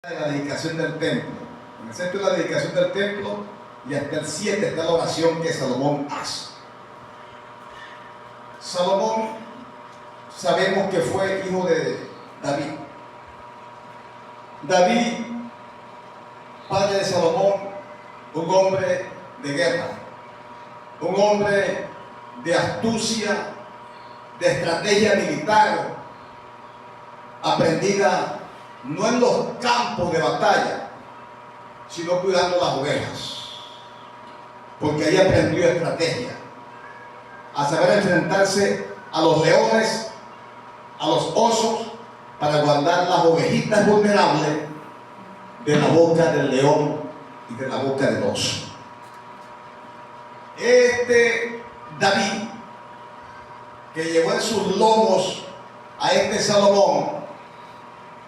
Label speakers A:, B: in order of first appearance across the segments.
A: de la dedicación del templo. En el centro de la dedicación del templo y hasta el 7 está la oración que Salomón hace. Salomón sabemos que fue hijo de David. David, padre de Salomón, un hombre de guerra, un hombre de astucia, de estrategia militar, aprendida no en los campos de batalla, sino cuidando las ovejas, porque ahí aprendió estrategia, a saber enfrentarse a los leones, a los osos, para guardar las ovejitas vulnerables de la boca del león y de la boca del oso. David, que llevó en sus lomos a Salomón,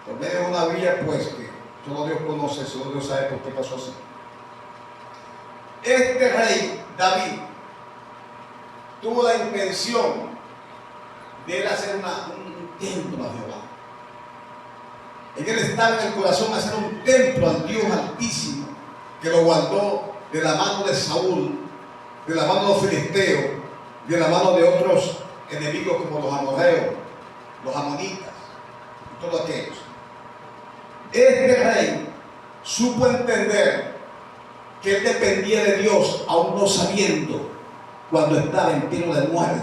A: por medio de una vía pues que solo Dios conoce, solo Dios sabe por qué pasó así. Rey David tuvo la intención de él hacer un templo a Jehová. En él estaba en el corazón hacer un templo al Dios Altísimo, que lo guardó de la mano de Saúl, de la mano de los filisteos, de la mano de otros enemigos como los amorreos, los amonitas y todos aquellos. Rey supo entender que él dependía de Dios, aún no sabiendo cuando estaba en peligro de muerte.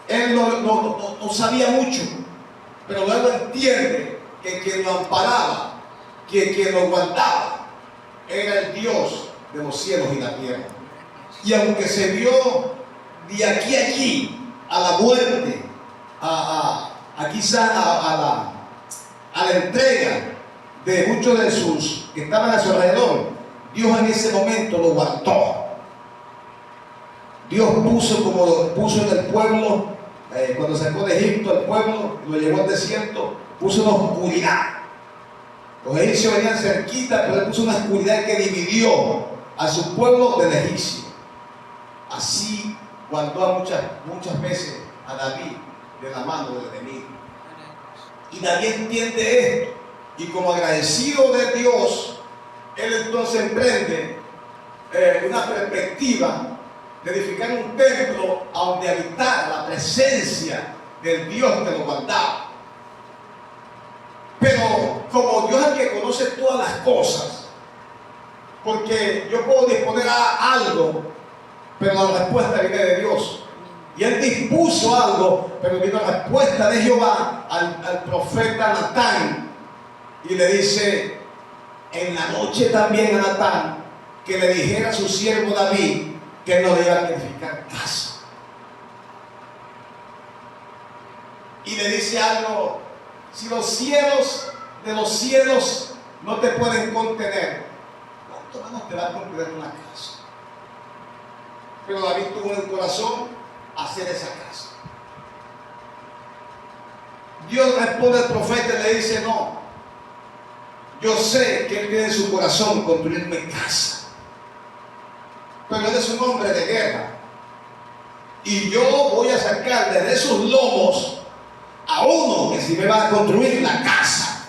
A: Él no sabía mucho, pero luego entiende que quien lo amparaba, que quien lo guardaba, era el Dios de los cielos y la tierra. Y aunque se vio de aquí a allí, a la muerte, quizá a la entrega de muchos de sus que estaban a su alrededor, Dios en ese momento lo guardó. Dios puso, como lo puso en el pueblo, cuando sacó de Egipto al pueblo, lo llevó al desierto, puso una oscuridad. Los egipcios venían cerquita, pero él puso una oscuridad que dividió a su pueblo del egipcio. Así guardó muchas veces a David de la mano del enemigo. Y David entiende esto, y como agradecido de Dios, él entonces emprende una perspectiva de edificar un templo a donde habitara la presencia del Dios que lo guardaba. Pero como Dios es el que conoce todas las cosas, porque yo puedo disponer a algo, pero la respuesta viene de Dios. Y él dispuso algo, pero vino la respuesta de Jehová al profeta Natán, y le dice en la noche también a Natán que le dijera a su siervo David que él no le iba a edificar casa. Y le dice algo: si los cielos de los cielos no te pueden contener, ¿cuánto menos te va a contener una casa? Pero David tuvo en el corazón hacer esa casa. Dios responde al profeta y le dice: no, yo sé que él tiene en su corazón construirme casa, pero él es un hombre de guerra, y yo voy a sacar desde esos lomos a uno que sí me va a construir la casa,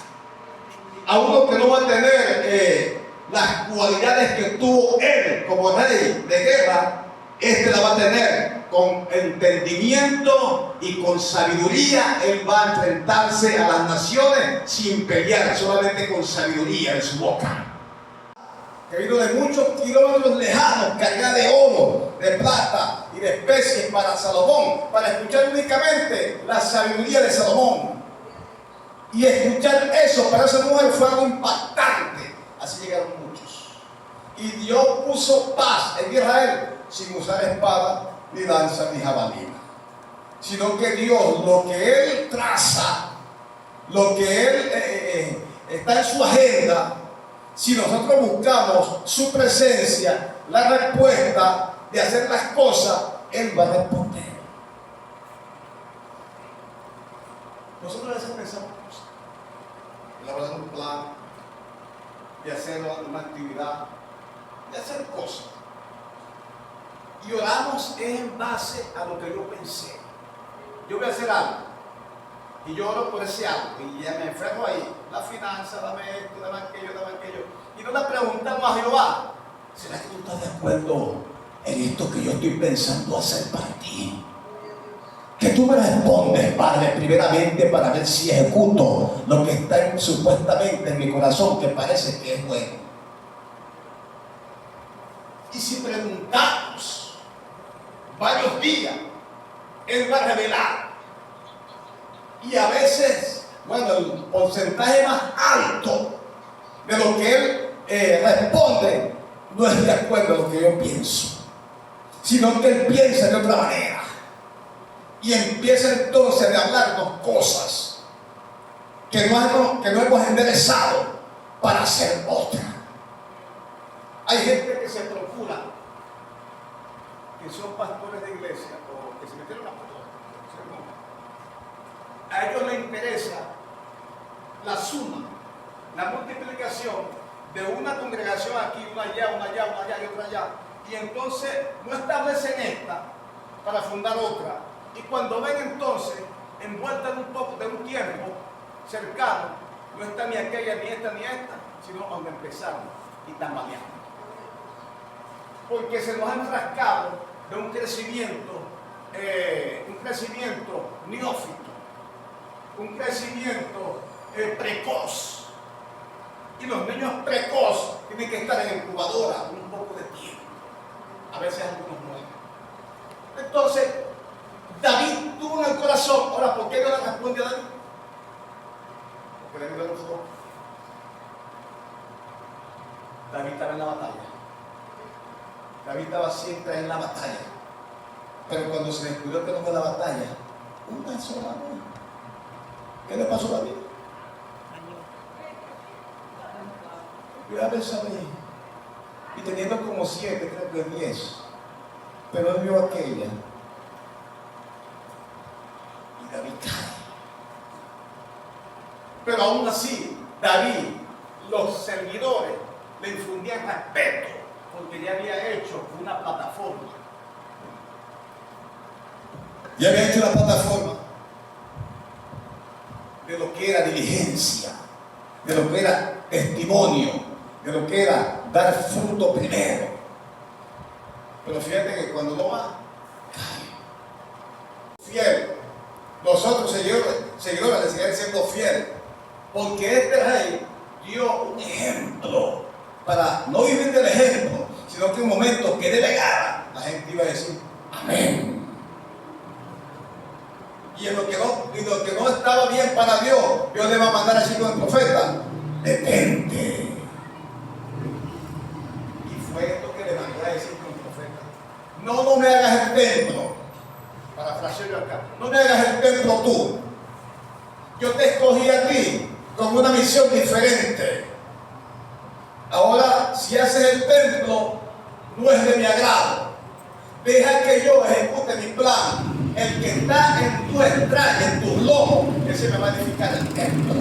A: a uno que no va a tener las cualidades que tuvo él como rey de guerra. La va a tener con entendimiento y con sabiduría. Él va a enfrentarse a las naciones sin pelear, solamente con sabiduría en su boca. Que vino de muchos kilómetros lejanos, cargada de oro, de plata y de especies para Salomón, para escuchar únicamente la sabiduría de Salomón. Y escuchar eso para esa mujer fue algo impactante. Así llegaron muchos. Y Dios puso paz en Israel, sin usar espada, ni lanza, ni jabalina, sino que Dios, lo que Él traza, lo que Él está en su agenda, si nosotros buscamos su presencia, la respuesta de hacer las cosas, Él va a responder. Nosotros a veces pensamos elaborar un plan, de hacer una actividad, de hacer cosas, y oramos en base a lo que yo pensé. Yo voy a hacer algo, Y yo oro por ese algo y ya me enfermo ahí. La finanza, dame esto, dame aquello, dame aquello. Y no le preguntamos a Jehová, ¿será que tú estás de acuerdo en esto que yo estoy pensando hacer para ti? Que tú me respondes, Padre, primeramente para ver si ejecuto lo que está supuestamente en mi corazón, que parece que es bueno. Y si preguntamos varios días, Él va a revelar. Y a veces, bueno, el porcentaje más alto de lo que Él responde no es de acuerdo a lo que yo pienso, sino que Él piensa de otra manera. Y empieza entonces a hablarnos cosas que no hemos enderezado para hacer otra. Hay gente que se procura, que son pastores de iglesia o que se metieron a pastores. A ellos les interesa la suma, la multiplicación de una congregación aquí, una allá, una allá, una allá y otra allá. Y entonces no establecen esta para fundar otra. Y cuando ven entonces, envuelta en un poco de un tiempo cercano, no está ni aquella, ni esta, sino donde empezaron y tambaleando. Porque se nos ha enfrascado de un crecimiento neófito, un crecimiento precoz. Y los niños precoz tienen que estar en incubadora un poco de tiempo. A veces algunos mueren. Entonces, David tuvo en el corazón. Ahora, ¿por qué no le responde a David? Porque David no fue. David estaba en la batalla. David estaba siempre en la batalla. Pero cuando se descubrió que no fue la batalla, una sola vez. ¿Qué le pasó a David? Yo a veces y teniendo como 7, creo que 10. Pero él vio aquella. Y David cae. Pero aún así, David, los seguidores le infundían respeto porque ya había hecho una plataforma. Ya había hecho una plataforma de lo que era diligencia, de lo que era testimonio, de lo que era dar fruto primero. Pero fíjate que cuando no va, cae. Fiel. Los otros seguidores le siguen siendo fieles. Porque este rey dio un ejemplo para no vivir del ejemplo, sino que en un momento que delegara, la gente iba a decir amén. Y en lo que no estaba bien para Dios, Dios le va a mandar así con el profeta: detente. Y fue esto que le mandó a decir con el profeta: no me hagas el templo. Parafrasearlo acá: no me hagas el templo tú. Yo te escogí a ti con una misión diferente. Ahora, si haces el templo, no es de mi agrado. Deja que yo ejecute mi plan. El que está en tu entraña, en tus lomos, ese me va a edificar el templo.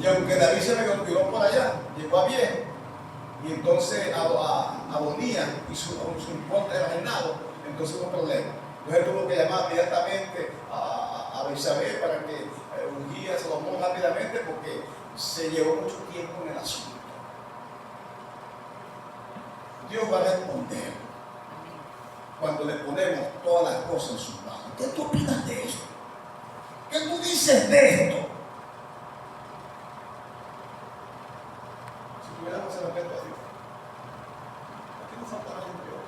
A: Y aunque David se me tiró por allá, llegó a bien, y entonces Abonía y su importe era reinado, entonces hubo un problema. Entonces tuvo que llamar inmediatamente a Isabel para que ungiera a Salomón rápidamente, porque se llevó mucho tiempo en el asunto. Dios va a responder cuando le ponemos todas las cosas en sus manos. ¿Qué tú opinas de esto? ¿Qué tú dices de esto? Si tuviéramos el respeto a Dios, aquí no falta la gente hoy.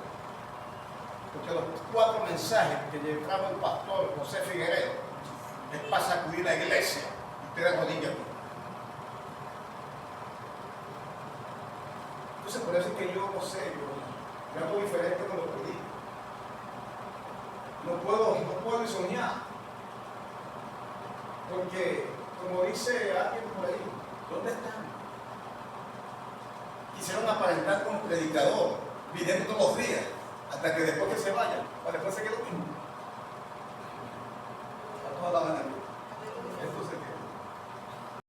A: Porque los 4 mensajes que llevaba el pastor José Figueredo es para sacudir la iglesia. Ustedes rodillas. Entonces, por eso es que yo no sé, yo hago diferente con lo que digo. No puedo ni soñar. Porque, como dice alguien por ahí, ¿dónde están? Quisieron aparentar como predicador, viniendo todos los días, hasta que después que se vayan, para después se quedó mismo.